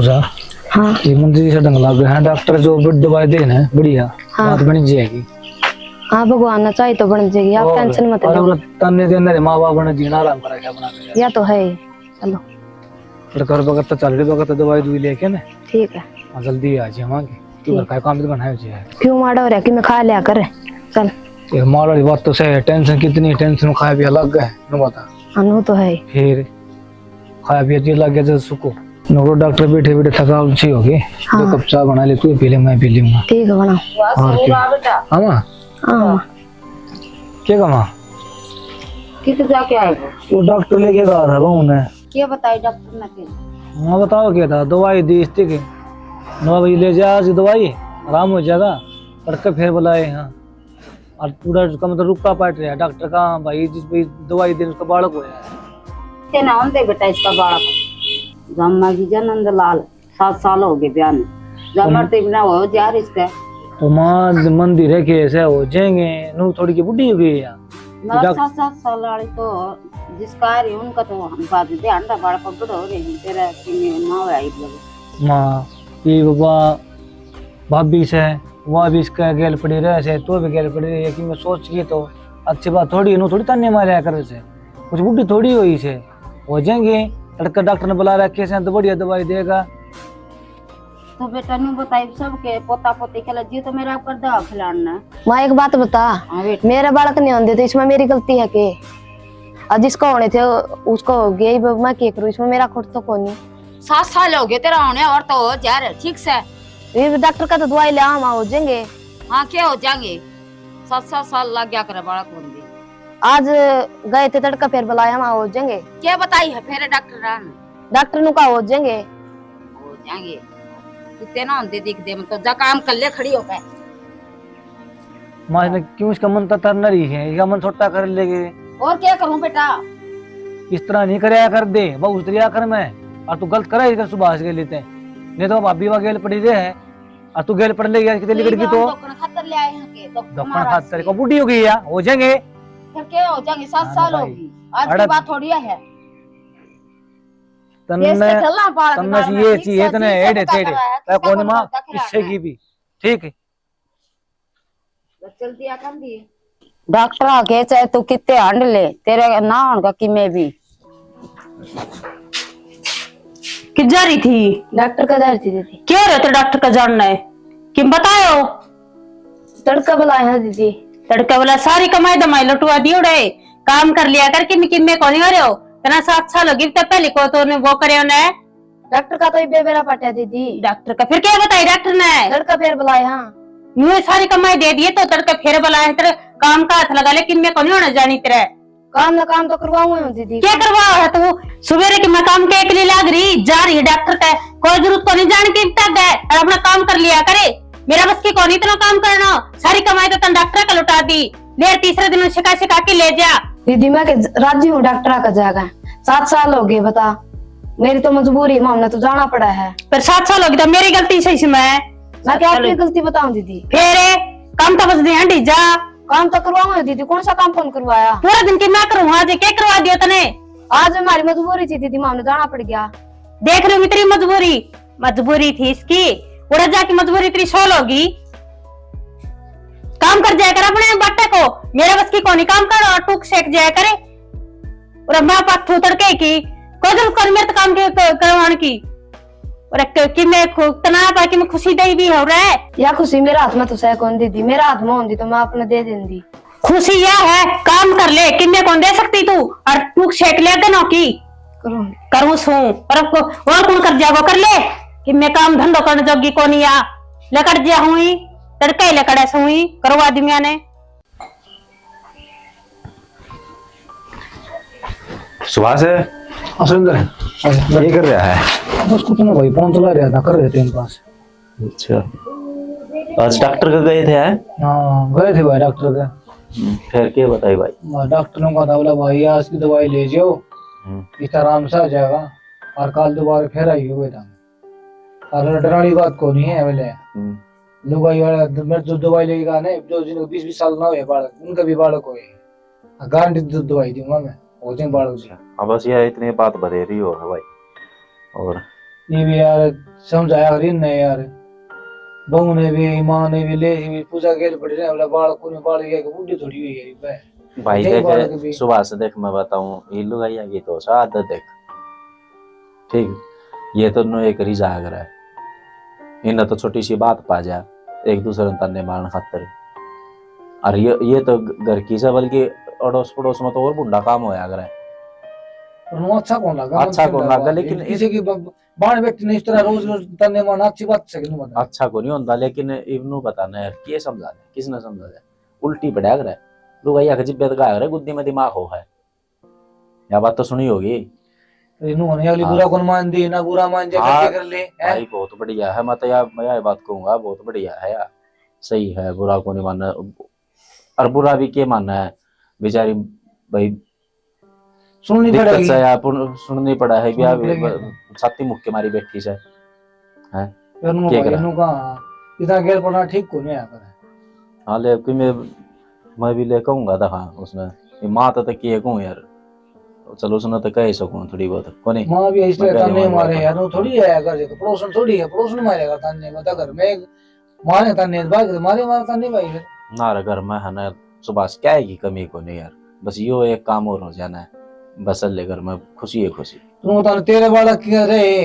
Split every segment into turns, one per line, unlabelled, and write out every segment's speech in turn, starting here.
जा।
हाँ
ये मंदिर से ढंग लग है डॉक्टर जो दवाई दे ना बढ़िया
हाँ।
बात बन जाएगी।
हाँ भगवान ना चाहे तो बन जाएगी, आप टेंशन मत लो।
और तन्ने देने रे माँ बाप ने जीना आराम करा क्या बना के
या तो है। चलो
कर बगत तो चल रही बगत दवाई दुई लेके ना
ठीक है।
जल्दी आ जाए मांगे क्यों का काम तो बनाए जाए
क्यों माड़ा हो रहा कि मैं खा लिया कर। चल
ये मार वाली बात तो सही है। टेंशन कितनी टेंशन खाया पिया लग गए न बता
अनु तो है
फिर खाया पिया जी लग गया जब सुको नो डॉक्टर बैठे बैठे थकावट सी होगी।
हाँ।
दो कप चाय बना ले तू पी ले मैं पी लूंगा।
ठीक है बनाओ।
और क्या हाँ
हाँ
क्या कमा
किधर जाके आएगा?
वो डॉक्टर लेके गया था उन्हें
क्या बताए डॉक्टर ने फिर?
हाँ बताओ क्या था दवाई दी इसके 9 बजे ले जा आज दवाई आराम हो जाएगा तड़के फिर बुलाए। हाँ और पूरा उसका मतलब रुका पाट रहा है डॉक्टर का भाई जिस भाई दवाई दे उसका बालक हो
क्या नाम दे बेटा इसका बालक? जम्मा की नंद लाल 7 साल हो गए ब्याह में जमरते बिना हो जा इसका
तो माँ मंदिर है कैसे हो जाएंगे नू थोड़ी की बुढ़ी हो गई यार
7 साल वाली तो जिसका है उनका तो बात दे अंडा बाड़ा पकड़ हो रही है तेरा कि माँ आई लगे
माँ ये बाबा भाभी से वहाँ भी इसका गैल पड़ी रहे से तो भी गैल पड़ी रही है कि मैं सोच की तो अच्छी बात थोड़ी नू थोड़ी तन्ने मारे कर से कुछ बुढ़ी थोड़ी हुई से हो जाएंगे लड़का डॉक्टर ने बुला रखे से तो बढ़िया दवाई देगा।
तो बेटा ने बताई सबके पोता पोती खेला जी तो मेरा कर दवा खिलाना।
माँ एक बात बता, मेरा बालक नहीं होने तो इसमें मेरी गलती है के? और जिसको होने थे उसको हो गया मैं क्या करूँ इसमें मेरा खुद तो कौन नहीं।
7 साल हो गए तेरा होने और तो जा रहे ठीक से
ये डॉक्टर का तो दवाई ले आम हो जाएंगे।
हाँ क्या हो जाएंगे 7 साल लग गया करे बड़ा कौन दे
आज गए थे तड़का फिर बुलाया हम हो जाएंगे।
क्या बताई है फिर
डॉक्टर नु का हो जाएंगे
कितने ना होते दिख दे मतलब जा काम कर ले खड़ी हो गए।
माँ ने क्यों इसका मन तो तरना रही है इसका मन छोटा कर लेगे
और क्या करूं बेटा
इस तरह नहीं कराया कर दे बहुत उतरिया कर मैं और तू गलत करा इधर सुबह के लेते नहीं तो भाभी वहाँ गेल पड़ी रहे और तू गेल पड़ ले गया कितने लिकड़ की तो
खतर ले आए हैं के
दफन खातर को बुढ़ी हो गई या हो जाएंगे
फिर क्या हो जाएंगे 7 साल होगी आज की बात थोड़ी है
तन्ने ये चीज है तने एड़े तेड़े कौन मां इससे की भी ठीक है
चल दिया कर दिए डॉक्टर आके चाहे तू कितने हंड ले तेरे ना होगा कि मैं भी कि जा रही थी
डॉक्टर का जा रही थी दीदी।
क्यों रहते डॉक्टर का जानना है कि बताओ
तड़का बुलाया है दीदी।
तड़का वाला सारी कमाई दमाई लुटवा दी उड़े काम कर लिया कर कि मैं कौन हो रहे हो तना 7 साल होगी तब पहले को तो वो करे ने
डॉक्टर का तो ये बेबेरा पटा दीदी।
डॉक्टर का फिर क्या बताई डॉक्टर ने
तड़का फिर बुलाया। हाँ
मुझे सारी कमाई दे दिए तो तड़का फिर बुलाया तेरे काम का हाथ लगा ले कि मैं कौन होना जानी तेरे
काम ना काम तो करवाऊंगी दीदी।
क्या करवाओ है तू सवेरे की मैं काम के लिए लाग रही जा रही है डॉक्टर का कोई जरूरत को नहीं जाने की तक है और अपना काम कर लिया करे मेरा बस की कौन इतना काम करना सारी कमाई तो तन डॉक्टर का लुटा दी ले तीसरे दिन शिका शिका के ले जा
दीदी। मैं राजी हूँ डॉक्टर का जाएगा 7 साल हो गए बता मेरी तो मजबूरी मामला तो जाना पड़ा है।
पर 7 साल हो गई तो मेरी गलती से मैं
क्या आपकी गलती बताऊं दीदी?
फिर काम तो बस दे जा
काम तो करवाऊंगा दीदी। कौन सा काम कौन करवाया?
पूरा दिन की मैं करूँ आज क्या करवा दिया तने
आज हमारी मजबूरी थी दीदी मामला जाना पड़ गया।
देख रही हूँ तेरी मजबूरी थी इसकी उड़ा जाके मजबूरी तेरी सोल होगी काम कर जाया कर अपने बट्टे को मेरे बस की कौन काम कर और टूक सेक जाया करे और मैं पत्थू तड़के की कोई कर मेरे काम के करवाने की और कि मैं तनाव पा कि मैं खुशी दे भी हो रहा है
या खुशी मेरे हाथ में तो सह कौन दीदी मेरा हाथ में होती तो मैं अपने दे देंगी।
खुशी यह है काम कर ले कि मैं कौन दे सकती तू और टूक सेक ले देनो की करूँ सू और कौन कर जाओ कर ले कि मैं काम धंधो करने जोगी को नहीं आ लेकर जा हुई तड़के लेकर ऐसा हुई करवा दी मैंने।
सुभाष है
सुंदर
ये कर रहा है
बस कुछ ना भाई फोन चला रहा था कर रहे थे पास।
अच्छा आज डॉक्टर का गए थे
हाँ गए थे भाई डॉक्टर का
फिर क्या बताई भाई
डॉक्टर ने कहा था बोला भाई आज की दवाई ले जाओ इस आराम से आ जाएगा और कल दोबारा फिर आई हो बेटा और डराने बात को नहीं है बोले लोग वाला जो दवाई लेगा ना जो जिनको 20-20 साल ना हुए बालक उनका भी बालक हुए गारंटी दवाई दूंगा मैं हो जाए बालक से।
अब बस यह इतनी बात बता रही हो भाई और
ये भी यार समझाया करी ने यार, बहू ने भी माँ ने भी ले भी पूजा के पड़ी रहे बोला बाल को बाल ये बुढ़ी थोड़ी हुई है भाई।
भाई
यही बालक भी।
देख सुबह से देख मैं बताऊं ये लुगाइया की तो आदत देख, ठीक ये तो नो एक रिजा अगर है इन्हें तो छोटी सी बात पा जा एक दूसरे तन्ने मारने खातर, और ये तो घर की से बल्कि अड़ोस पड़ोस में तो और बुढ़ा काम होया अगर है।
अच्छा कौन लगा,
अच्छा कौन लगा, लेकिन
किसी की बाण व्यक्ति ने इस तरह रोज रोज तन्ने मारना अच्छी बात से नहीं बता।
अच्छा को नहीं होता, लेकिन इवनु बताना है कि समझा दे किसने समझा दे उल्टी पड़ा अगर है लुगाइया का जिब्बे का अगर गुद्दी में दिमाग हो है, या बात तो सुनी होगी।
इन्होंने अगली बुरा कौन मान दी ना बुरा मान जा करके कर ले
भाई बहुत बढ़िया है, मैं तो यार मैं ये बात कहूंगा बहुत बढ़िया है यार, सही है, बुरा को नहीं मानना, और बुरा भी क्या मानना है बेचारी भाई
सुननी पड़ेगी
यार, सुननी पड़ा है छाती मुख के मारी बैठी से है क्या करा
इतना गेर पड़ना ठीक को नहीं आता है।
हाँ लेकिन मैं भी ले कहूंगा था हाँ उसने माँ तो तक ये कहूँ यार, चलो उसने तो कह सकूं थोड़ी बहुत कोनी
माँ भी इस तरह ताने मारे यार, वो थोड़ी है घर के पड़ोसन थोड़ी है, पड़ोसन मारेगा ताने में घर में मारे ताने भाई मारे ताने भाई फिर
ना घर में है ना सुबह क्या है की कमी को नहीं यार, बस यो एक काम और हो जाना है बस ले घर में खुशी है खुशी।
तुम बता तेरे बालक क्या रहे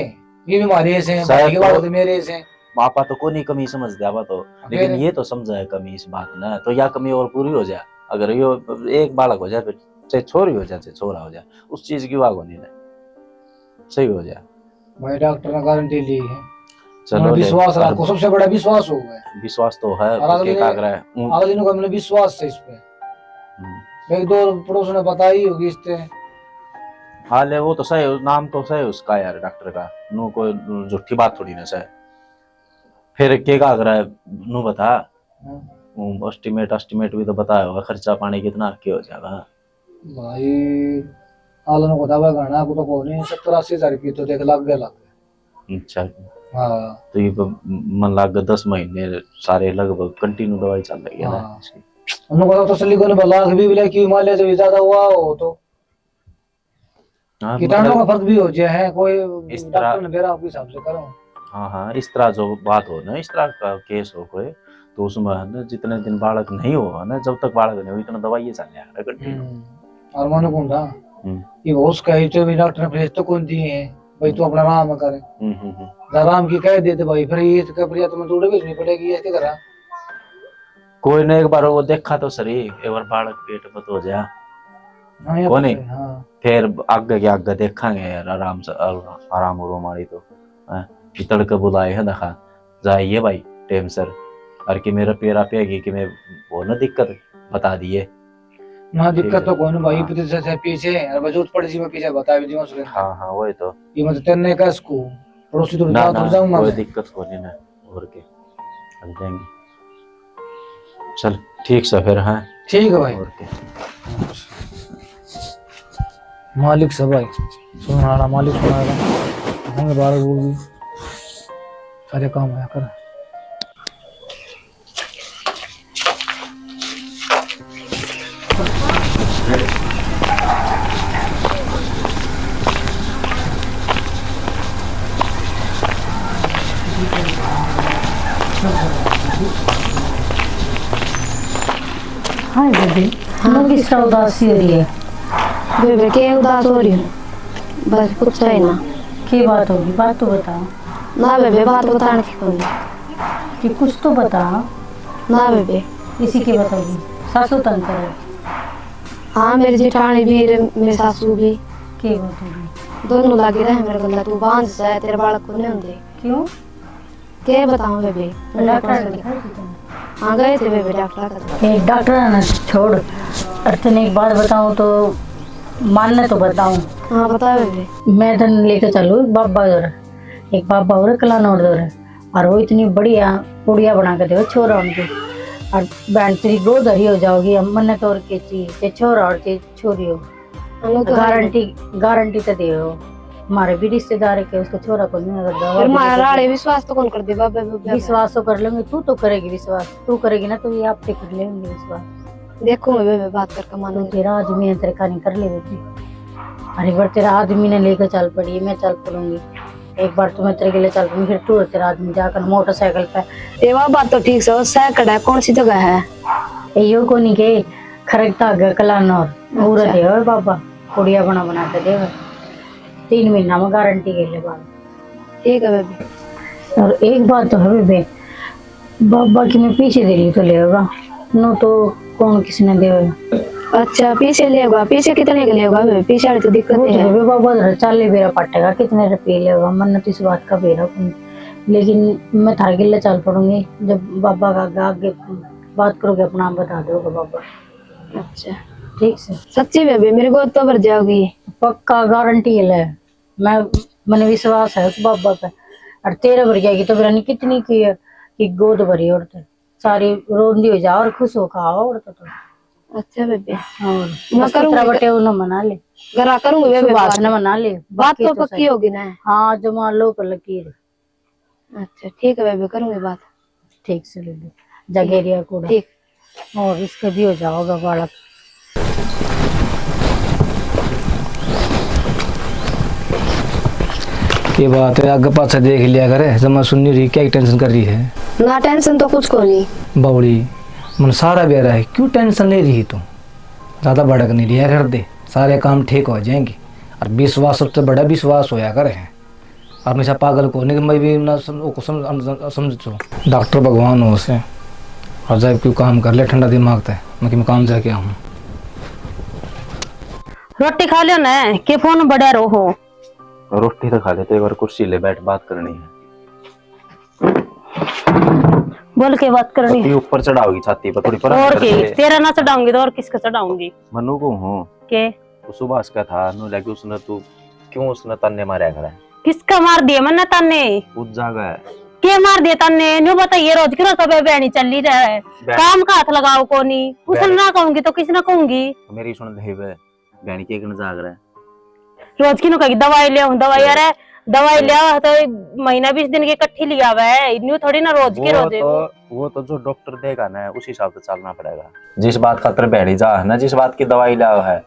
ये भी मारे से भाई के बालक मेरे से
पापा तो कोई कमी समझ दिया तो, लेकिन ये तो समझा है कमी इस बात ना, तो या कमी और पूरी हो जाए, अगर यो एक बालक हो जाए फिर चाहे छोरी हो जाए चाहे छोरा हो जाए उस चीज की वाग होनी नहीं, सही हो जाए
भाई डॉक्टर ने गारंटी ली है।
चलो
विश्वास रखो, सबसे बड़ा विश्वास हो गया,
विश्वास तो है
अगले दिनों का मैंने विश्वास है इस पे, एक दो पड़ोस ने बताई होगी इससे।
हाँ ले वो तो सही नाम तो सही उसका यार डॉक्टर का, नु कोई झूठी बात थोड़ी ना सही, फिर क्या कर रहा है नु बता एस्टिमेट भी तो बताया होगा खर्चा पानी कितना क्या हो जाएगा
भाई, आलन को दवा गाना को तो कोने 70-80 हजार की तो देख लग गया।
अच्छा
हाँ
तो ये मन लाग 10 महीने सारे लगभग कंटिन्यू दवाई चल रही है ना इसकी,
उनको तो तसल्ली को लाख भी मिले कि हिमालय से ज्यादा हुआ हो तो कीटाणु का फर्क भी हो जाए है कोई डॉक्टर ने मेरा आपके हिसाब से करो।
हाँ हाँ इस तरह जो बात हो ना, इस तरह का केस हो कोई तो उसमें ना जितने दिन बालक नहीं हो ना, जब तक बालक नहीं हो इतना दवाई चल रहा कंटिन्यू।
और मानो कौन था ये बहुत कहे तो भी डॉक्टर ने भेज तो कौन दिए हैं भाई तू अपना आराम करे, आराम की कह देते भाई फिर ये तो कब्रिया तुम्हें दौड़ भेजनी पड़ेगी ऐसे करा
कोई ने एक बार वो देखा तो सही एक बार बालक पेट में तो हो जाए कोनी फिर आगे के आगे देखेंगे यार आराम से आराम हो हमारी तो तड़के बुलाए है देखा जाइए भाई टाइम सर, और कि मेरा पेरा पेगी कि मैं वो ना दिक्कत बता दिए
ना दिक्कत तो कोई ना भाई पीछे से पीछे और वजूद पड़ जी मैं पीछे बता भी दूंगा सुन।
हाँ हाँ वही तो
ये मतलब तेरे का इसको पड़ोसी तो
ना
जाऊंगा
कोई दिक्कत को नहीं ना और के चल जाएंगे, चल ठीक से फिर हाँ
ठीक है भाई
और के
मालिक सब भाई सुनाना मालिक सुनाएगा होंगे 12 वो भी सारे काम आया कर।
हाँ बेबी हाँ किस तरह उदासी हो रही है
बेबे के उदास हो रही हूँ बस कुछ है ना।
की बात होगी बात तो बताओ
ना बेबे बात बताने की कोई
कि कुछ तो बताओ
ना बेबे
इसी की बताओगी सासू तंग करे।
हाँ मेरी जेठानी भी मेरी सासू भी
की बात होगी
दोनों लगे रहे मेरे गला तू बांध से तेरे बालक को नहीं होंगे
क्यों
के बताऊं बेबे
डॉक्टर ने दिखाई थी
हाँ गए थे बेबे डॉक्टर
एक डॉक्टर है ना छोड़ और तेने एक बात बताऊं तो मानने तो बताऊं।
हाँ बता बेबे
मैं तो लेके चलू बाबा उधर एक बाबा उधर कलाना उधर और वो इतनी बढ़िया पुड़िया बना के दो छोरा उनकी और बहन तेरी गोधरी हो जाओगी मन तो और के चीज छोरा और छोरी हो गारंटी तो दे हमारे भी रिश्तेदार के उसको छोरा को नहीं अगर दवा
हमारा राड़े विश्वास तो कौन कर दे बाबा
विश्वास तो कर लेंगे तू तो करेगी विश्वास तू करेगी ना तो ये आप पे कर लेंगे विश्वास
देखो बेबे बात करके मानो
तेरा आदमी ने तेरे का नहीं कर ले बेटी अरे बार तेरा आदमी ने लेकर चल पड़ी मैं चल पड़ूंगी
एक बार तो मैं तेरे के लिए चल रही, फिर तू और तेरा आदमी जाकर मोटरसाइकिल पे
ये वह बात तो ठीक से, वो सैकड़ है, कौन सी जगह है?
यो को नहीं के खरगता आगे कलानौर पूरा देव बाबा कुड़िया बना के देव 3 महीना में गारंटी के लिए बाबा।
ठीक है बेबी।
और एक बात तो है बेबे, बाबा की मैं पीछे दे ली तो लेगा नो तो कौन किसने देगा।
अच्छा पीछे लेगा, पीछे कितने के लेगा बेबी? पीछे वाली तो दिक्कत
वो
है।
तो बाबा चाले बेरा पटेगा, कितने रुपये लेगा मन तो इस बात का बेरा कौन। लेकिन मैं थारे के लिए चल पड़ूंगी, जब बाबा का आगे बात करोगे अपना आप बता दोगे बाबा।
अच्छा
ठीक से
सच्ची बेबी मेरी गोद तो भर जाओगी?
पक्का गारंटी है, मैंने विश्वास है उस बाबा पे। और तेरे भर जाएगी तो बिरानी कितनी की है कि गोद भरी औरत सारी रोंदी हो जा और खुश हो खाओ औरत तो।
अच्छा बेबी
और
मैं करूंगी,
बटे उन्हें मना ले,
करा करूंगी बेबी,
सुभाष ने मना ले,
बात तो
बाकी
पक्की होगी ना?
हाँ जो मान लो पर लकीर।
अच्छा ठीक है बेबी, करूंगी बात।
ठीक से ले लो जगेरिया कूड़ा,
ठीक।
और इसके भी हो जाओगा बालक।
ये बात है, आगे पास से देख लिया करे, जब मैं सुन नहीं रही क्या टेंशन कर रही है।
ना टेंशन तो कुछ को नहीं
बावड़ी मन सारा बेरा है, क्यों टेंशन ले रही तू? ज़्यादा भड़क नहीं लिया कर दे, सारे काम ठीक हो जाएंगे। और विश्वास सबसे बड़ा विश्वास होया करे है। और हमेशा पागल को नहीं कि मैं भी ना समझो डॉक्टर भगवान हो उसे, और जब क्यों काम कर ले ठंडा दिमाग तय मैं काम जाके आऊँ।
रोटी खा लियो ना, के फोन बढ़िया रहो।
रोटी तो खा लेते, एक बार कुर्सी ले बैठ बात करनी है।
बोल के बात करनी है।
छाती ऊपर चढ़ाओगी, छाती पर थोड़ी पर
और के तेरा ना चढ़ाऊंगी तो और किसका चढ़ाऊंगी?
मनु को हूँ
के
तो सुभाष का था नु लगे उसने, तू क्यों उसने तन्ने मारा है?
किसका मार दिया मैंने तन्ने?
उस जगह है
के मार दिया तन्ने? न्यू बताइए, रोज की रोज तो बहनी चल ही रहा है, काम का हाथ लगाओ को नहीं। उसने ना कहूंगी तो किसने कहूंगी?
मेरी सुन ले वे बहनी के कन जाग रहा है।
रोज की नो कही दवाई ले आऊं, दवाई अरे दवाई ले आओ तो महीना 20 दिन की इकट्ठी लिया हुआ है, न्यू थोड़ी ना रोज की रोज।
वो तो जो डॉक्टर देगा ना उस हिसाब से चलना पड़ेगा। जिस बात खातर बहनी जा है ना, जिस बात की दवाई लाओ है,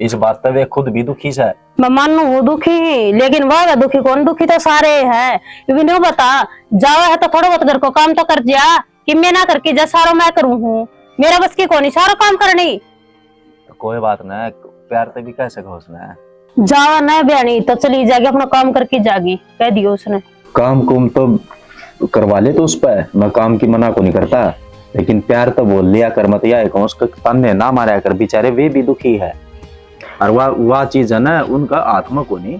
इस बात पे वे खुद भी दुखी है।
मैं मानू वो दुखी, लेकिन वह दुखी कौन? दुखी तो सारे है। न्यू बता जावा है तो थोड़ा बहुत घर को काम तो कर जा, कि मैं ना करके जा सारा मैं करूँ हूँ, मेरा बस की कौन सारा काम करनी।
कोई बात ना, प्यार से भी कैसे घोषणा
जावा ना बहनी तो चली जाएगी, अपना काम करके जागी, कह दियो उसने।
काम कुम तो करवा ले तो उस पर मैं काम की मना को नहीं करता, लेकिन प्यार तो बोल लिया कर, मत या उसका ताने ना मारा कर, बेचारे वे भी दुखी है। और वह चीज है ना उनका आत्मा को नहीं,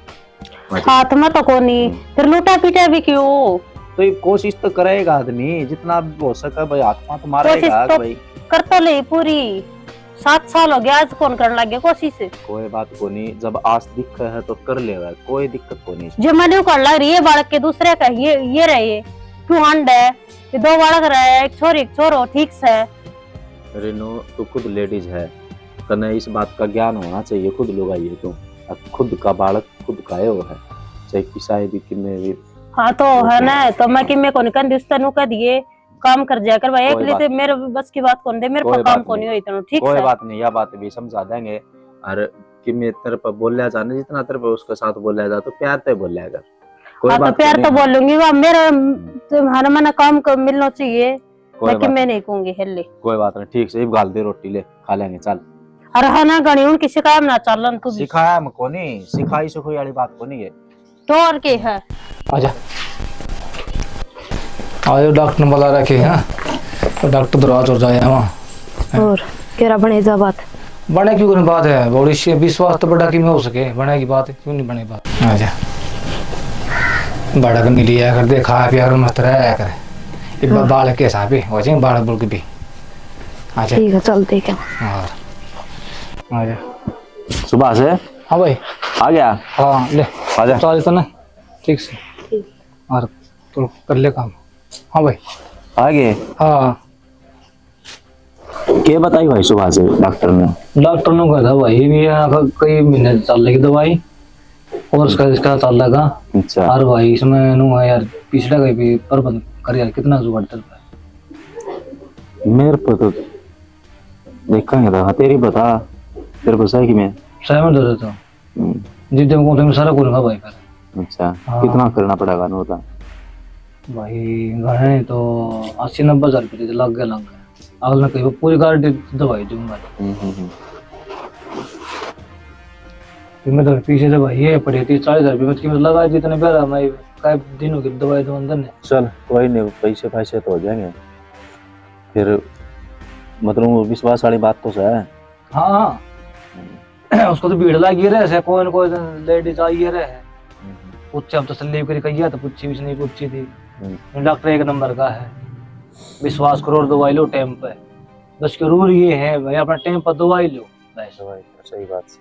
आत्मा तो को नहीं, फिर लूटा पीटा भी क्यों?
तो ये कोशिश तो करेगा आदमी जितना हो सके भाई, आत्मा तो मारेगा
तो
भाई।
कर तो ले पूरी, 7 साल हो गया, आज कौन करने लग गया कोशिश?
कोई बात को नहीं, जब आस दिख है तो कर लेगा, कोई दिक्कत को नहीं।
जो मैंने कर लग रही है बालक के दूसरे का ये रहे क्यों हंड है, ये 2 बालक रहे, एक छोरी एक छोरो, ठीक से।
रेनो तू खुद लेडीज है, तने इस बात का ज्ञान होना चाहिए, खुद लोग आइए तू खुद का बालक खुद का है, वो है चाहे किसाई भी किन्ने भी।
हाँ तो है ना, तो मैं कि मैं कौन कर दी तनु कह दिए काम कर जाया कर भाई, एक लिए मेरे बस की बात कौन दे, मेरे पर काम कौन हुई इतना। ठीक
कोई
है
बात नहीं, यह बात भी समझा देंगे। और कि मैं तेरे पर बोलिया जाने जितना तेरे पर उसके साथ बोलिया जा, तो प्यार से बोलिया कर।
हाँ तो प्यार तो बोलूंगी, वह मेरा तुम्हारा मन काम को मिलना चाहिए, लेकिन मैं नहीं कहूंगी हेले।
कोई बात नहीं, ठीक से गाल दे रोटी ले खा लेंगे, चल।
अरे है ना गणी उन किसी काम ना चलन तू
सिखाया हमको नहीं, सिखाई सुखाई वाली बात को नहीं है।
तो और के है
आजा आज डॉक्टर ने बुला रखे हैं, तो डॉक्टर दरवाजा और जाए वहाँ।
और केरा बने जा बात
बने क्यों नहीं बात है, बड़ी विश्वास तो बड़ा कि में हो सके, बने की बात है, क्यों नहीं बने बात। आजा बड़ा नहीं लिया कर दे, खा पिया कर मत रहा करे, एक बार बाल के हिसाब हो जाए, बाल बुल के भी। आजा
ठीक है चल ठीक है।
और आजा
सुबह से
हाँ भाई
आ गया।
हाँ ले
आजा
चल तो ना ठीक से, और तो कर ले काम। हाँ भाई
आ गए।
हाँ
क्या बताई भाई सुबह से डॉक्टर ने?
डॉक्टर ने कहा था भाई भी कई महीने चल रही दवाई, और इसका चल लगा।
अच्छा।
और भाई इसमें नु है यार, पिछला कहीं भी प्रबंध कर यार, कितना जुगाड़ चल रहा है।
मेरे को तो देखेंगे था, तेरी बता तेरे को सही कि मैं
सहमत हो जाता हूँ, जितने को सारा करूँगा भाई।
अच्छा,
हाँ।
कितना करना पड़ेगा ना होता?
भाई गहने तो 80-90 हजार रुपये तो लग गया अगला कहीं पूरी गारंटी दवाई दूंगा। फिर मैं तो पीछे से भाई ये पड़ी 30-40 हजार रुपये में कीमत लगा दी, इतने बेरा मैं कई दिनों की दवाई तो अंदर ने।
चल कोई नहीं, पैसे पैसे तो हो जाएंगे फिर, मतलब वो विश्वास वाली बात तो है।
हाँ उसको तो भीड़ लगी रहे, कोई न कोई लेडीज आई रहे, पूछे हम तसल्ली करी कही तो पूछी भी नहीं पूछी थी। डॉक्टर एक नंबर का है, विश्वास करो और दवाई लो टाइम पे। बस के रूल ये है भाई, अपना टाइम पर दवाई लो बस।
सही बात से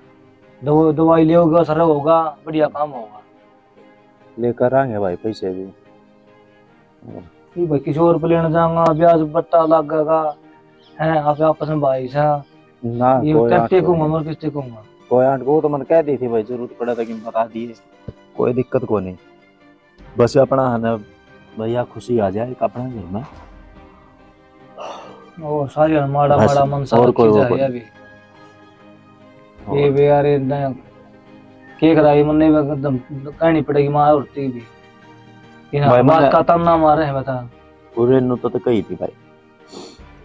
दवाई लोगे सर होगा, बढ़िया काम होगा।
लेकर आएंगे भाई पैसे भी।
भाई किसी और पे लेना जाऊंगा, ब्याज बट्टा लगेगा है, आप आपस में भाई सा
ना
ये
कोई आठ
टेकूंगा मैं किस टेकूंगा।
कोई आठ को तो मैंने कह दी थी भाई, जरूरत पड़ा था कि बता दिए, कोई दिक्कत को नहीं। बस अपना है ना भैया, खुशी आ जाए अपना घर में।
और सारी माड़ा
बस,
माड़ा मन सा
और कोई
रखी
वो
जाए
कोई-
अभी ये भी यार के कराई मन नहीं एकदम कहनी पड़ेगी मार उठती भी कि ना
भाई
बात
मैंने-
का तब ना मारे है बता।
पूरे नु तो कही थी भाई,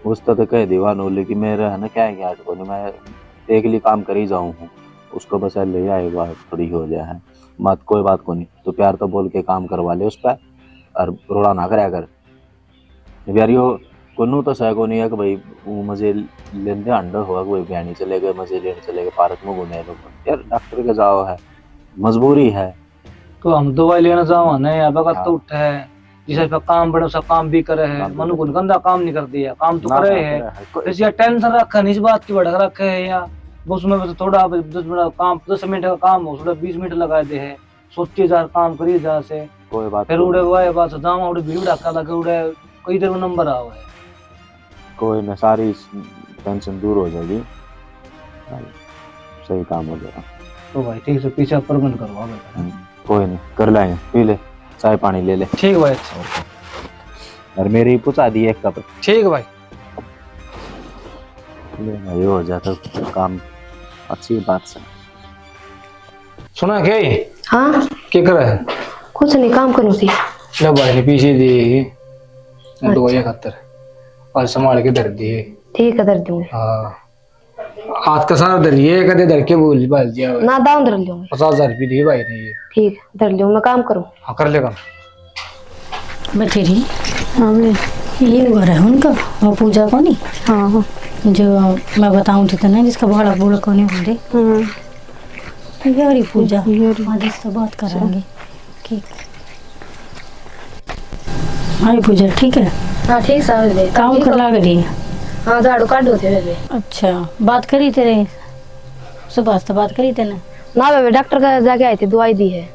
उस तो कह दीवानो, लेकिन मेरा है ना क्या है कि आठ को नहीं, मैं एक लिए काम कर ही जाऊँ हूँ, उसको बस ले आए बात थोड़ी हो जाए है, मत कोई बात को नहीं, तो प्यार तो बोल के काम करवा ले उस पर, और रोड़ा ना करे अगर यार यो कोनू तो सह को नहीं है कि भाई वो मजे लेंदे अंडर होगा कोई बयानी चले गए, मजे लेने चले गए, पार्क में घूमे लोग, यार डॉक्टर के जाओ है, मजबूरी है।
तो हम दवाई लेना जाओ ना यार, बगत तो उठे है जिसे पे काम बड़े सब काम भी करे है, मनु को गंदा काम नहीं कर दिया, काम तो करे है। इस यार टेंशन रखा नहीं, इस बात की बढ़ रखे है या बस उसमें बस थोड़ा 10 मिनट काम, 10 मिनट का काम हो थोड़ा 20 मिनट लगा दे है, सोचिए जार काम करिए जहाँ से
कोई बात
फिर उड़े हुआ है बात जामा उड़े भीड़ ढक्का लगे उड़े कई देर में नंबर आओ है।
कोई ना, सारी टेंशन दूर हो जाएगी, सही काम हो जाएगा।
तो भाई ठीक से पीछे प्रबंध करवा बेटा।
कोई नहीं, कर लेंगे, पी ले चाय पानी ले ले।
ठीक भाई,
और मेरी पूछा दी एक कप,
ठीक भाई।
ये हो जाता तो काम, अच्छी बात से।
सुना के
हाँ
क्या कर रहा है?
कुछ नहीं, काम करूँ थी।
ले भाई ने पीछे दी दवाइयाँ खातर और संभाल के धर दिए।
ठीक है, दर दूंगी।
हाँ हाथ का सारा धरिए, कदे धर के बोल बाल दिया
ना दाऊं दर लूंगी।
50,000 रुपये दिए भाई ने ये।
ठीक है, दर लूँ, मैं काम करूँ।
हाँ कर लेगा।
बतेरी
हाँ
ये घर है उनका, वो पूजा को नहीं,
हाँ हाँ
जो मैं बताऊँ थी ना, जिसका बड़ा बूढ़ा को नहीं बोलते, यारी पूजा आज इससे बात करेंगे। ठीक, हाँ पूजा ठीक है।
हाँ ठीक समझ
काम कर लग रही है।
हाँ झाड़ू काटो थे बेबे।
अच्छा, बात करी तेरे सुबह से बात करी थे
ना बेबे, डॉक्टर का जाके आई थी, दवाई दी है।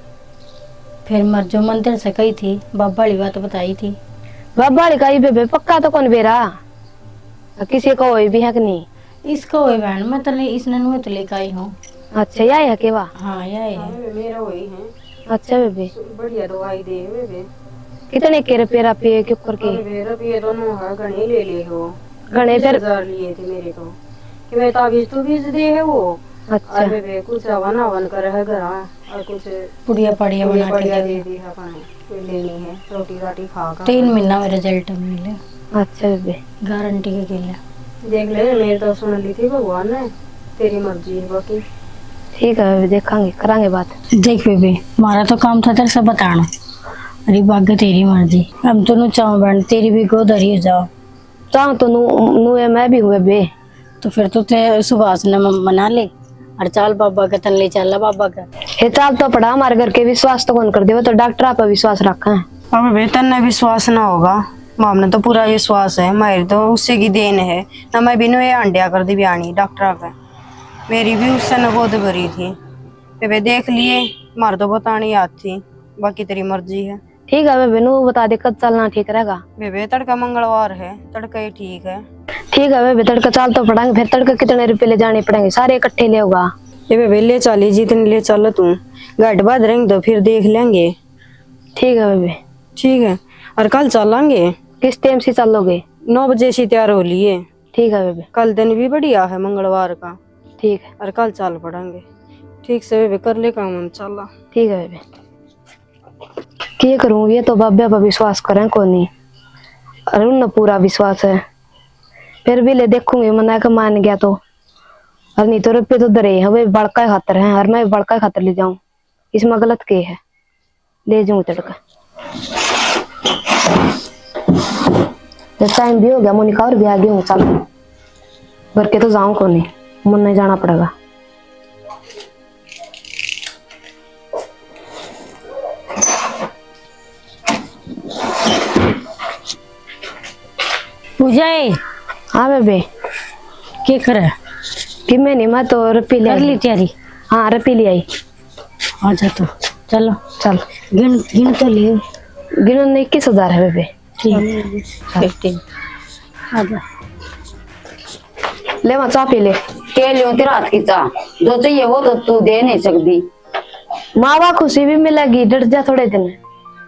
फिर मर जो मंदिर से कही थी, बाबा वाली बात बताई थी।
बाबा ने कही बेबे, पक्का तो कौन बेरा किसी को होई भी है कि नहीं?
इसको हुई बहन, मैं तो इसने मैं तो लेकर आई हूँ।
अच्छा यही है केवा?
हाँ यही है
मेरा वही है,
अच्छा बेबे,
बढ़िया दवाई दे बेबे।
कितने के रुपये पे क्यों करके?
मेरा भी ये दोनों है, घने ले लिए हो,
घने फिर
20,000 लिए थे मेरे तो, कि मैं ताबीज तो बीज दे है वो।
अच्छा
और बेबे कुछ हवन हवन कर है घर, और कुछ
पुड़िया पड़िया बना के
बढ़िया
दे।
दे दी है अपने, कोई लेनी है रोटी राटी खा कर।
3 महीना में रिजल्ट मिले,
अच्छा बेबे,
गारंटी के लिए।
देख ले, मेरी तो सुन ली थी भगवान ने, तेरी मर्जी है बाकी।
ठीक है बेबे, देखेंगे करांगे बात।
देख बेबे, हमारा तो काम था तेरे से बताना, अरे बाकी तेरी मर्जी। हम दोनों चाहो बहन, तेरी भी गोद हरी हो जाओ।
चाहूँ तो नू है, मैं भी हूँ बेबे।
तो फिर तो ते सुभाष ने मना ले, और चाल बाबा का तन ले चल बाबा का।
ये चाल तो पड़ा, हमारे घर के विश्वास तो कौन कर दे, वो तो डॉक्टर आप विश्वास रखा है।
अब बेतन ने विश्वास ना होगा, माम ने तो पूरा विश्वास है, मेरी तो उससे की देन है ना। मैं बिनु ये अंडिया कर दी बयानी डॉक्टर पे, मेरी भी उससे न गोद भरी थी। बेबे देख लिए, मार तो बतानी याद थी, बाकी तेरी मर्जी है।
ठीक है बेबे, नू बता दे कब चलना ठीक रहेगा।
बेबे तड़का मंगलवार है, तड़का ही ठीक है।
ठीक है बेबे, तड़का चाल तो पड़ेंगे, फिर तड़का कितने रुपए ले जाने पड़ेंगे, सारे इकट्ठे ले होगा।
ये बेबे ले चली, जितनी ले चल तू, घाट बाद रहेंगे तो फिर देख लेंगे।
ठीक है बेबे।
ठीक है, और कल चलेंगे,
किस टाइम से चलोगे?
9 बजे से तैयार हो लिए।
ठीक है बेबे।
कल दिन भी बढ़िया है मंगलवार का,
ठीक है,
और कल चल पड़ेंगे। ठीक से बेबे कर ले काम, हम चला।
ठीक है बेबे। क्या करूं, ये तो बाबे पर विश्वास करें को नहीं, और उन पूरा विश्वास है। फिर भी ले देखूंगी, मना के मान गया तो, और नहीं तो रुपये तो दरे हमें बड़का खातर है, और मैं बड़का खातर ले जाऊं, इसमें गलत के है, ले जाऊं तड़का। टाइम भी हो गया, मोनिका और भी आ गई हूँ, चल घर के तो जाऊं को नहीं, मन नहीं जाना पड़ेगा।
पूजा
हाँ बेबे,
क्या करे?
कि मैं नहीं, मैं तो रपी ले
कर ली तैयारी?
हाँ रपी ले आई।
अच्छा तो चलो,
चल
गिन गिन तो ले।
गिनो नहीं, 21,000 है बेबे।
ठीक आजा।
ले मैं चाह पी ले।
के लियो तेरा हाथ की चाह, जो चाहिए वो तो तू दे नहीं सकती।
माँ बाप खुशी भी मिलेगी, डट जा थोड़े दिन।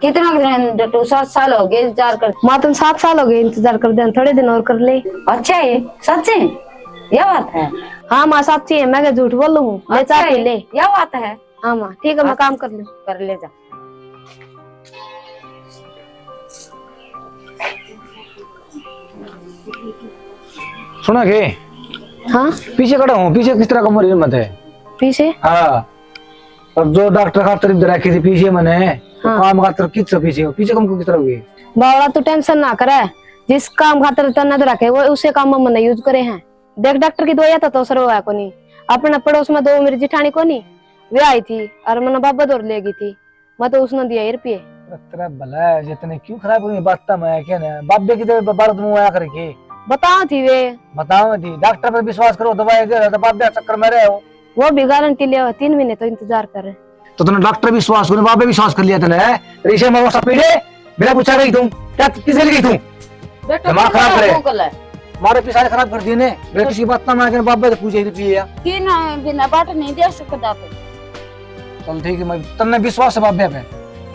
कितना दिन डटू? 7 साल हो गए इंतजार कर।
माँ तुम 7 साल हो गए इंतजार कर दे, थोड़े दिन और कर ले।
अच्छा है, सच है, यह बात है?
हाँ माँ सच्ची है, मैं क्या झूठ बोल लूँ? ले
अच्छा
चाह पी
है,
ले।
यह बात है।
हाँ माँ ठीक है, मैं काम कर लूँ।
कर ले जा।
सुना के
हाँ
पीछे खड़ा हूँ, पीछे किस तरह का मरीज मत है?
पीछे
हाँ, अब जो डॉक्टर खातर इधर रखी थी पीछे मने, तो
हाँ।
काम खातर किस पीछे हो? पीछे कम को किस तरह हुई?
बावड़ा तू टेंशन ना करे, जिस काम खातर तन्नत रखे वो उसे काम में मन यूज करे हैं। देख डॉक्टर की दवाई तो असर हुआ को नहीं, अपने पड़ोस में 2 मेरी जिठानी को नहीं वे आई थी, और मैंने बाबा दौड़ ले गई थी, मैं तो उसने दिया रुपये।
तेरा भला है, जितने क्यों खराब हुई बात मैं क्या ना बाबे की तो बात मुंह आया करके
बताओ थी वे,
बताओ थी डॉक्टर पर विश्वास करो, दवाई दे रहा था, बाबे चक्कर में रहे हो।
वो भी गारंटी लिया 3 महीने तो इंतजार कर रहे।
तो तूने डॉक्टर विश्वास करो, बाबे विश्वास कर लिया तूने? रिशे में वो सब पीड़े बिना पूछा गई तुम, क्या किसके लिए गई तुम? दिमाग खराब करे, मारे पिसारे खराब कर दिए ने, बिना किसी बात ना मांगे बाबे से पूछे पिए या
कि ना बिना बाट नहीं दे सकता तो।
चल ठीक है, मैं तन्ने विश्वास है बाबे पे।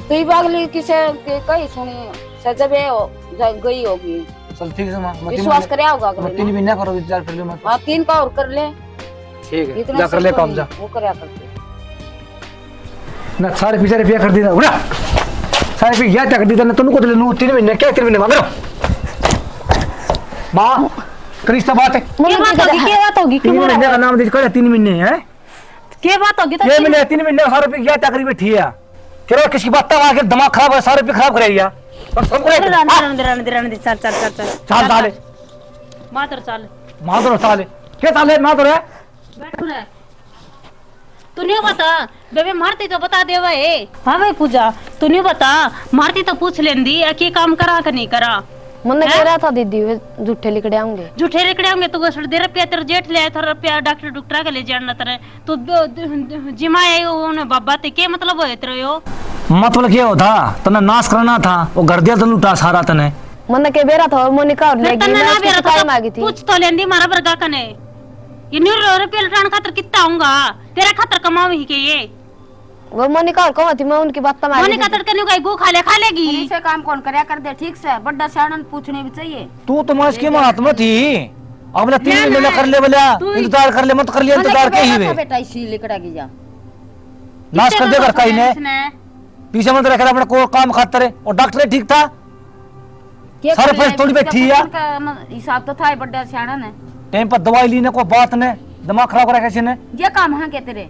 तू ही बागली किसे कही सुनी सजबे हो गई होगी।
चल ठीक है, मैं
विश्वास करे होगा
मैं 3 महीने करो इंतजार कर लो मत।
हां 3 का और कर ले।
ठीक है,
इतना
जा कर ले काम जा।
वो करया करते
ना सारे पिसारे पिया कर दिया उड़ा, सारे पे या कर दिया ना तुमको तो नु 3 महीने क्या 3 महीने मांगो मां क्रिस्ता बात है।
क्या बात होगी? क्या बात होगी?
3 महीने का नाम दे कर 3 महीने है,
क्या बात होगी?
ये महीने 3 महीने सारे पे या तकरीब बैठी है, तेरा किसकी बात आ के दिमाग खराब है, सारे पे खराब करे या और सब करे
रहने दे, चल चल चल चल
चाल साले
मातर चल,
मादर साले क्या साले मादर है?
बैठ रे। तू नहीं बता बेबे, मारती तो बता दे भाई। हाँ भाई पूजा, तू नहीं बता, मारती तो पूछ लेंदी कि काम करा कि नहीं करा।
मन कह रहा था दीदी वे झूठे लिखड़े आऊंगे,
झूठे रिकड़े होंगे तो दे रुपया तेरे जेठ ले आया था, रुपया डॉक्टर डॉक्टर के ले जाना तेरे तो जिमाए उन्हें बाबा ते के मतलब होए तेरे यो?
मतलब क्या होता तने नाश करना था, वो घर दिया तने लूटा सारा तने।
मन के बेरा था और मोनिका और ले गई, मैं उसकी शिकायत मांगी थी।
कुछ तो लेंदी मारा बरगा कने, ये न्यू रुपया लटाने खातर कितना आऊंगा तेरा खातर कमावी के ये
वो मोनिका और कौन थी, मैं उनकी बात मांगी
मोनिका तड़के न्यू गई गो खा लेगी।
इसे काम कौन करया कर दे ठीक से, बड़ा साणन पूछने भी चाहिए।
तू तो मैं इसकी महात्मा थी, अब 3 महीने कर ले बोला इंतजार कर ले मत कर लिया इंतजार के ही वे
बेटा इसी लिकड़ा की जा
नाश कर देगा कहीं ने पीछे मत रख अपने को काम खातर है, और डॉक्टर ठीक था सारे पैसे थोड़ी बैठी है,
हिसाब तो था बड़ा साणन है।
टाइम पर दवाई लीने को बात ने दिमाग खराब करा किसी ने।
ये काम है के तेरे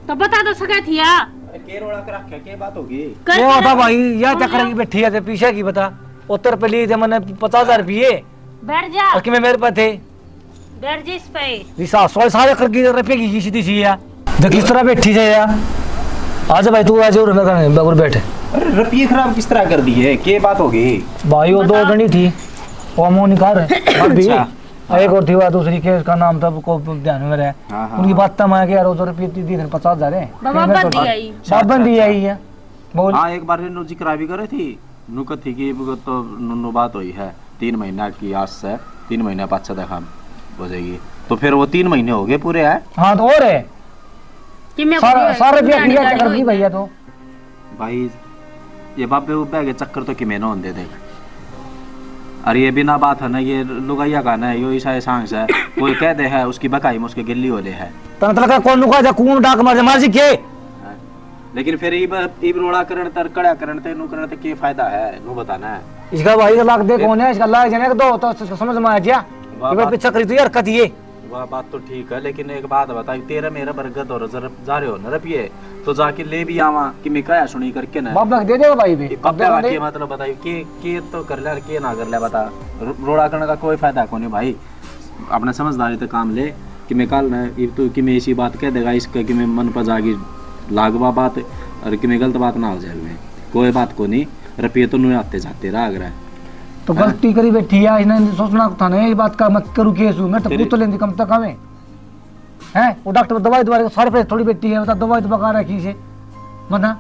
तो बता तो सका थिया
क्या बात होगी?
क्या होता भाई या चक्कर की बैठी है पीछे की बता, उत्तर पे लिए थे मैंने 50,000 रुपये
बैठ जा,
और कि मेरे पास थे
बैठ जी इस पे
रिसा 100 सारे करके रुपये की सीधी सी है, देख किस तरह बैठी है यार। आजा भाई तू आज और मैं बगुर बैठे।
अरे रुपये खराब किस तरह कर दी है? क्या बात होगी
भाई? वो 2 जनी थी, वो मोनिका अभी एक और थी, वो दूसरी के उसका नाम था को ध्यान में रहे, उनकी बात तब आया कि यार 2 रुपये दी 50,000 है बाबन दी आई है बोल।
हाँ एक बार नु जिक्र भी करे थी नुकत थी कि तो नु बात हुई है 3 महीना की आस से 3 महीना 5 देखा हो जाएगी, तो फिर वो 3 महीने हो गए पूरे है।
हाँ तो और है सारे रुपया दिया कर दी भैया तो
भाई ये बाबे उबे के चक्कर तो कि मैंने होने दे। अरे ये बिना बात है ना, ये लुगाइया का ना यो ईसा सांस है, कोई कह दे है उसकी बकाई में उसके गिल्ली होले है
तना तलका कौन लुका जा कौन डाक मार जा मार जी के
लेकिन फिर इब रोड़ा करण तर कड़ा करण ते नु करण ते के फायदा है नु बताना है।
इसका भाई का लाख दे कौन है, इसका लाख जने दो तो समझ में आ जा। ये पीछे करी तो यार कतिए
वह बात तो ठीक है, लेकिन एक बात बता, तेरा मेरा बरगद और जा रहे हो न रुपये तो जाके ले भी आवा कि मैं क्या सुनी करके ना
बाप लग दे देगा भाई भी
कब्बा के मतलब बताइए के तो कर ले के ना कर ले बता। रोड़ा करने का कोई फायदा को नहीं भाई, अपना समझदारी तो काम ले कि मैं कल ना तो कि मैं ऐसी बात कह देगा इसका कि मैं मन पर जागी लागवा बात और कि मैं गलत बात ना हो जाए में कोई बात को नहीं। रुपये तो नहीं आते जाते रहा अगर
तो गलती करी बैठी है, इसने सोचना था ना ये बात का मत करूँ केस मैं तो पूछ तो लेंदी कम तक हमें है। वो डॉक्टर दवाई दवा सारे पैसे थोड़ी बैठी है, बता दवाई तो बका रखी से बता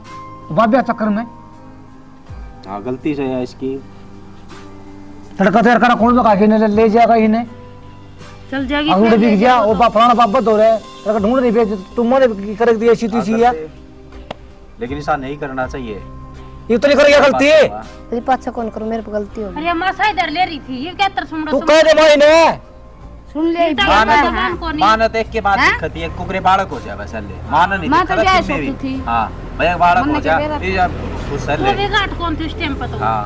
बाबिया चक्कर में।
हाँ गलती से है इसकी,
लड़का तैयार करा कौन बका के ले जाएगा इन्हें
चल जाएगी
अंगूठे दिख गया वो फलाना बाबत हो रहा है, लड़का ढूंढ नहीं पे तुमने कर दी ऐसी तीसी है।
लेकिन ऐसा नहीं करना चाहिए,
ये तो नहीं करेगा गलती है
तेरी पाछा कौन करो, मेरे पे गलती होगी।
अरे मासा इधर ले रही थी, ये क्या तर सुन
तू कह दे भाई ने
सुन ले
मान देख के बात दिखती है कुकरे बालक हो जाए बस ले मान नहीं
मां तो
दिखता
क्या
कि मेरी
सोचती थी?
हां भैया बालक हो जा ये जब खुश
तू
ले
भी घाट कौन थी उस टाइम पर तो
हां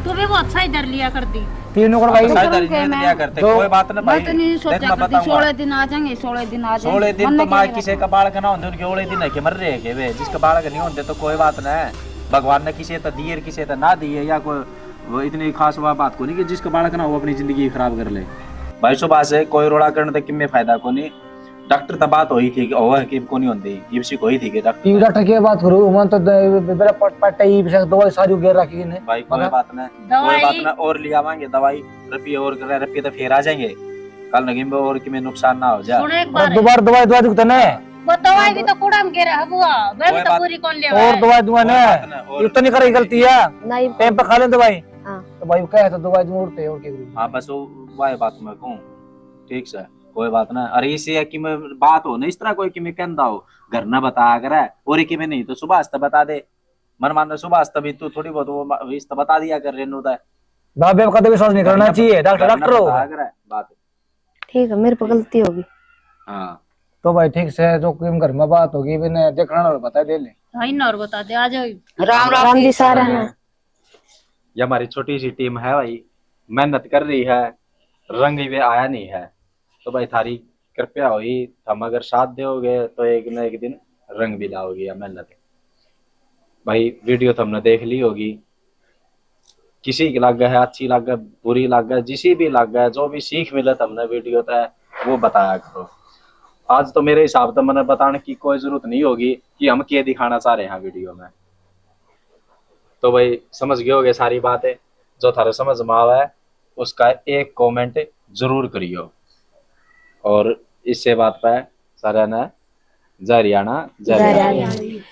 तू भी बहुत सही इधर लिया कर दी।
तीनों को भाई
शायद नहीं लिया करते कोई बात ना भाई।
मैं तो नहीं सोचा करती 16 दिन आ जाएंगे 16 दिन आ जाएंगे
16 दिन तो मां किसी का बालक ना होंगे उनके 16 दिन है कि मर रहे के वे जिसका बालक नहीं होंगे तो कोई बात ना है। भगवान ने किसी तो दिए किसी तो ना दिए या कोई वो इतनी खास बात को नहीं कि जिसका बालक ना हो अपनी जिंदगी खराब कर ले भाई। सुबह से कोई रोड़ा करने तक किम्मे फायदा को नहीं। डॉक्टर तो बात हुई थी कि ओवर की को नहीं होती ये भी कोई थी कि
डॉक्टर की बात करो मन तो मेरा पट्टा दवाई सारी गिर रखी ने
भाई कोई बात ना और ले आवांगे दवाई रुपये और कर रुपये तो फिर आ जाएंगे कल नगी में और कि में नुकसान ना हो जाए।
दोबारा दवाई दवा दुखता ना
वो दवाई भी तो कूड़ा में गिरा है बुआ, वे भी तो पूरी कौन ले
और दवाई दुआ ना ये तो नहीं करेगी गलती है
नहीं
टाइम पे खा ले दवाई।
हां
तो भाई क्या है तो दवाई दूं उड़ते और के
हां बस वो वाही बात मैं कहूं ठीक से कोई बात ना। अरे इसे है कि मैं बात हो ना इस तरह कोई कि मैं कहंदा हो घर ना बता अगर है और कि मैं नहीं तो सुबह हस्त बता दे मन मान सुबह हस्त भी तू थोड़ी बहुत वो इस तो बता दिया कर रेनू दा
बाबे का तो विश्वास नहीं करना चाहिए डॉक्टर हो
अगर है बात
ठीक है मेरे पे गलती होगी।
हां
तो भाई ठीक से जो किम घर में बात होगी मैंने देखना और बता दे ले
हां इन और बता दे आ जाओ।
राम
राम जी सारा है
ये हमारी छोटी सी टीम है भाई मेहनत कर रही है रंग भी आया नहीं है तो भाई थारी कृपया हुई हम अगर साथ दोगे तो एक न एक दिन रंग भी लाओगी या मेहनत। भाई वीडियो तो हमने देख ली होगी किसी की लग है अच्छी लग है बुरी लग है जिसी भी लग है जो भी सीख मिले तो हमने वीडियो तो वो बताया करो। आज तो मेरे हिसाब से मैंने बताने की कोई जरूरत नहीं होगी कि हम क्या दिखाना चाह रहे हैं वीडियो में। तो भाई समझ गए होगे सारी बातें जो थारे समझ में आवा है उसका एक कमेंट जरूर करियो और इससे बात पे सारा ना जय हरियाणा जय